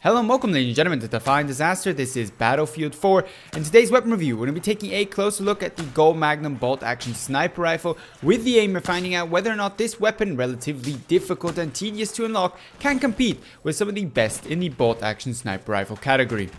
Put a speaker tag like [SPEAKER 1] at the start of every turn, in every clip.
[SPEAKER 1] Hello and welcome, ladies and gentlemen, to Defying Disaster. This is Battlefield 4. In today's weapon review, we're going to be taking a closer look at the Gol Magnum bolt-action sniper rifle with the aim of finding out whether or not this weapon, relatively difficult and tedious to unlock, can compete with some of the best in the bolt-action sniper rifle category.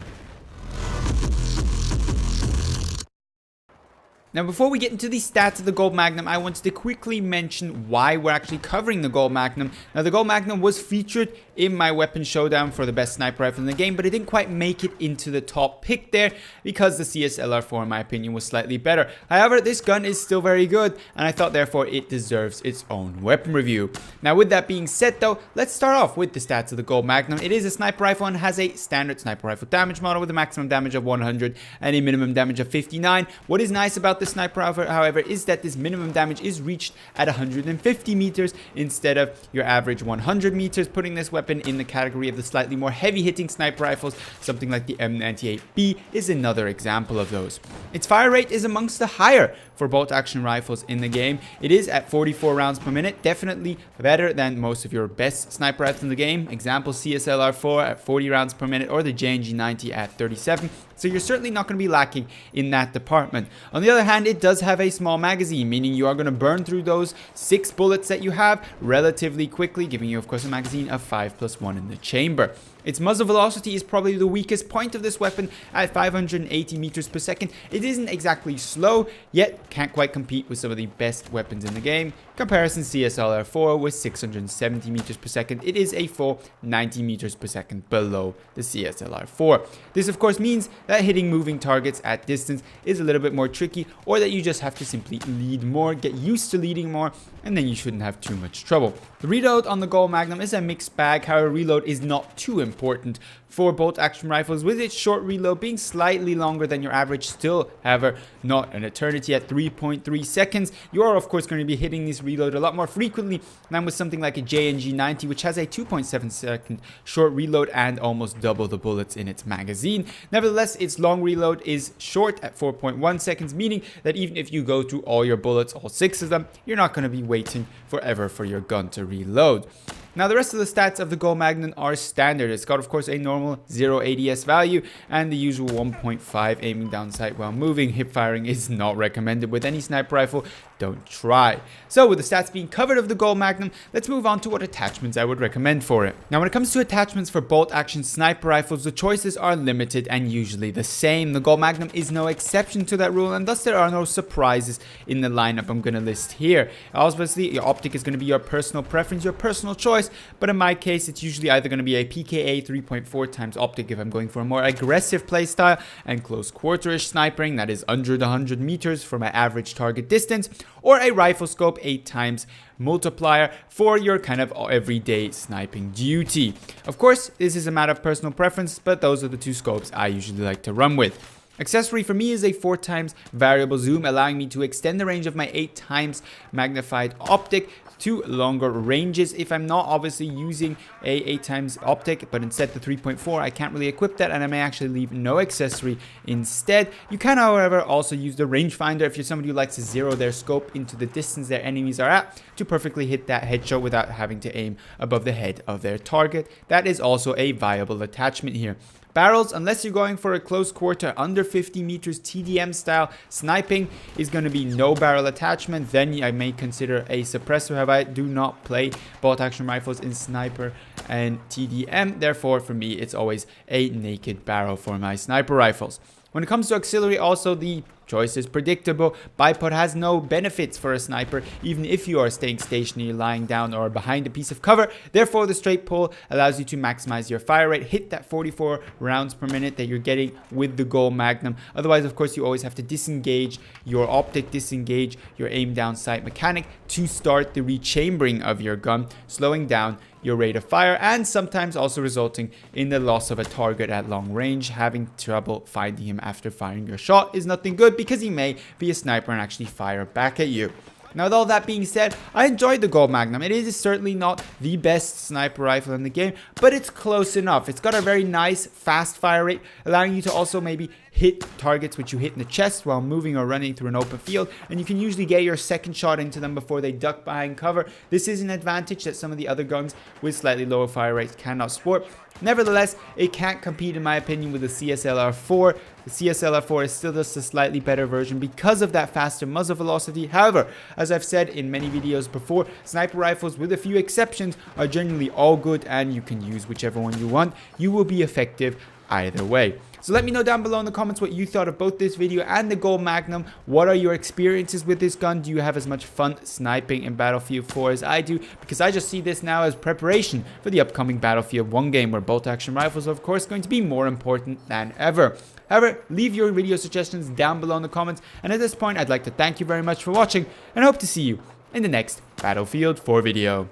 [SPEAKER 1] Now, before we get into the stats of the Gol Magnum, I wanted to quickly mention why we're actually covering the Gol Magnum. Now, the Gol Magnum was featured in my weapon showdown for the best sniper rifle in the game, but it didn't quite make it into the top pick there because the CSLR4, in my opinion, was slightly better. However, this gun is still very good, and I thought, therefore, it deserves its own weapon review. Now, with that being said, though, let's start off with the stats of the Gol Magnum. It is a sniper rifle and has a standard sniper rifle damage model with a maximum damage of 100 and a minimum damage of 59. What is nice about the sniper rifle, however, is that this minimum damage is reached at 150 meters instead of your average 100 meters, putting this weapon in the category of the slightly more heavy-hitting sniper rifles. Something like the M98B is another example of those. Its fire rate is amongst the higher for bolt-action rifles in the game. It is at 44 rounds per minute, definitely better than most of your best sniper rifles in the game. Example, CSLR4 at 40 rounds per minute or the JNG90 at 37. So you're certainly not going to be lacking in that department. On the other hand, it does have a small magazine, meaning you are going to burn through those 6 bullets that you have relatively quickly, giving you, of course, a magazine of 5+1 in the chamber. Its muzzle velocity is probably the weakest point of this weapon at 580 meters per second. It isn't exactly slow, yet can't quite compete with some of the best weapons in the game. Comparison CSLR4 with 670 meters per second. It is a full 90 meters per second below the CSLR4. This, of course, means that hitting moving targets at distance is a little bit more tricky, or that you just have to simply lead more, get used to leading more, and then you shouldn't have too much trouble. The reload on the Gol Magnum is a mixed bag. However, reload is not too important for bolt-action rifles, with its short reload being slightly longer than your average, still, however, not an eternity at 3.3 seconds. You are, of course, going to be hitting this reload a lot more frequently than with something like a JNG90, which has a 2.7 second short reload and almost double the bullets in its magazine. Nevertheless, its long reload is short at 4.1 seconds, meaning that even if you go through all your bullets, all 6 of them, you're not going to be waiting forever for your gun to reload. Now, the rest of the stats of the Gol Magnum are standard. It's got, of course, a normal 0 ADS value and the usual 1.5 aiming down sight while moving. Hip firing is not recommended with any sniper rifle. Don't try. So, with the stats being covered of the Gol Magnum, let's move on to what attachments I would recommend for it. Now, when it comes to attachments for bolt-action sniper rifles, the choices are limited and usually the same. The Gol Magnum is no exception to that rule, and thus there are no surprises in the lineup I'm going to list here. Obviously, your optic is going to be your personal preference, your personal choice, but in my case, it's usually either going to be a PKA 3.4 times optic if I'm going for a more aggressive playstyle and close quarter-ish snipering, that is under the 100 meters for my average target distance, or a rifle scope 8 times multiplier for your kind of everyday sniping duty. Of course, this is a matter of personal preference, but those are the 2 scopes I usually like to run with. Accessory for me is a 4 times variable zoom, allowing me to extend the range of my 8 times magnified optic to longer ranges. If I'm not obviously using a 8 times optic, but instead the 3.4, I can't really equip that, and I may actually leave no accessory instead. You can, however, also use the rangefinder if you're somebody who likes to zero their scope into the distance their enemies are at to perfectly hit that headshot without having to aim above the head of their target. That is also a viable attachment here. Barrels, unless you're going for a close quarter under 50 meters TDM style sniping, is going to be no barrel attachment. Then I may consider a suppressor. However, I do not play bolt-action rifles in sniper and TDM. Therefore, for me, it's always a naked barrel for my sniper rifles. When it comes to auxiliary, also the choice is predictable. Bipod has no benefits for a sniper, even if you are staying stationary, lying down, or behind a piece of cover. Therefore, the straight pull allows you to maximize your fire rate, hit that 44 rounds per minute that you're getting with the Gol Magnum. Otherwise, of course, you always have to disengage your optic, disengage your aim down sight mechanic to start the rechambering of your gun, slowing down your rate of fire, and sometimes also resulting in the loss of a target at long range. Having trouble finding him after firing your shot is nothing good, because he may be a sniper and actually fire back at you. Now, with all that being said, I enjoyed the Gol Magnum. It is certainly not the best sniper rifle in the game, but it's close enough. It's got a very nice fast fire rate, allowing you to also maybe hit targets which you hit in the chest while moving or running through an open field, and you can usually get your second shot into them before they duck behind cover. This is an advantage that some of the other guns with slightly lower fire rates cannot sport. Nevertheless, it can't compete in my opinion with the CSLR4. The CSLR4 is still just a slightly better version because of that faster muzzle velocity. However, as I've said in many videos before, sniper rifles, with a few exceptions, are generally all good and you can use whichever one you want. You will be effective either way. So let me know down below in the comments what you thought of both this video and the Gol Magnum. What are your experiences with this gun? Do you have as much fun sniping in Battlefield 4 as I do? Because I just see this now as preparation for the upcoming Battlefield 1 game, where bolt action rifles are of course going to be more important than ever. However, leave your video suggestions down below in the comments, and at this point I'd like to thank you very much for watching and hope to see you in the next Battlefield 4 video.